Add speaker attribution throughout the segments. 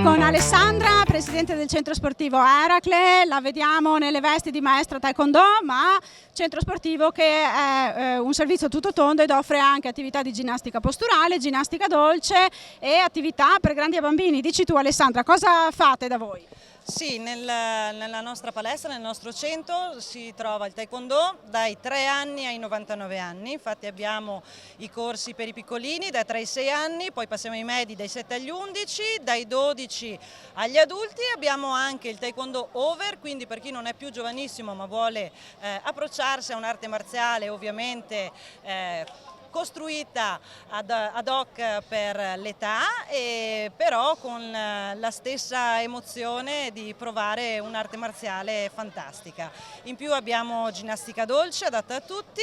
Speaker 1: qui con Alessandra, presidente del centro sportivo Eracle. La vediamo nelle vesti di maestra taekwondo, ma centro sportivo che è un servizio tutto tondo ed offre anche attività di ginnastica posturale, ginnastica dolce e attività per grandi e bambini. Dici tu, Alessandra, cosa fate da voi?
Speaker 2: Sì, nella nostra palestra, nel nostro centro si trova il taekwondo dai 3 anni ai 99 anni, infatti abbiamo i corsi per i piccolini da 3 ai 6 anni, poi passiamo ai medi dai 7 agli 11, dai 12 agli adulti, abbiamo anche il taekwondo over, quindi per chi non è più giovanissimo ma vuole approcciarsi a un'arte marziale ovviamente costruita ad hoc per l'età, però con la stessa emozione di provare un'arte marziale fantastica. In più abbiamo ginnastica dolce adatta a tutti,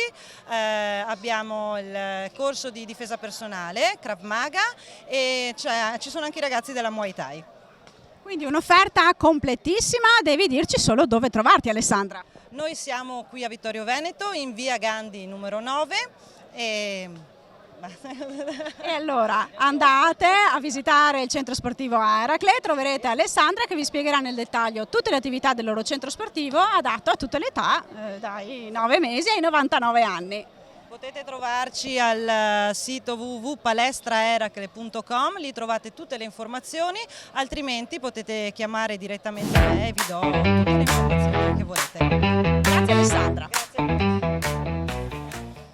Speaker 2: abbiamo il corso di difesa personale, Krav Maga, e ci sono anche i ragazzi della Muay Thai.
Speaker 1: Quindi un'offerta completissima, devi dirci solo dove trovarti, Alessandra.
Speaker 2: Noi siamo qui a Vittorio Veneto in via Gandhi numero 9 e
Speaker 1: allora andate a visitare il centro sportivo Eracle, troverete Alessandra che vi spiegherà nel dettaglio tutte le attività del loro centro sportivo adatto a tutte le età, dai 9 mesi ai 99 anni.
Speaker 2: Potete trovarci al sito www.palestraeracle.com, lì trovate tutte le informazioni, altrimenti potete chiamare direttamente me e vi do tutte le informazioni che volete.
Speaker 1: Grazie Alessandra.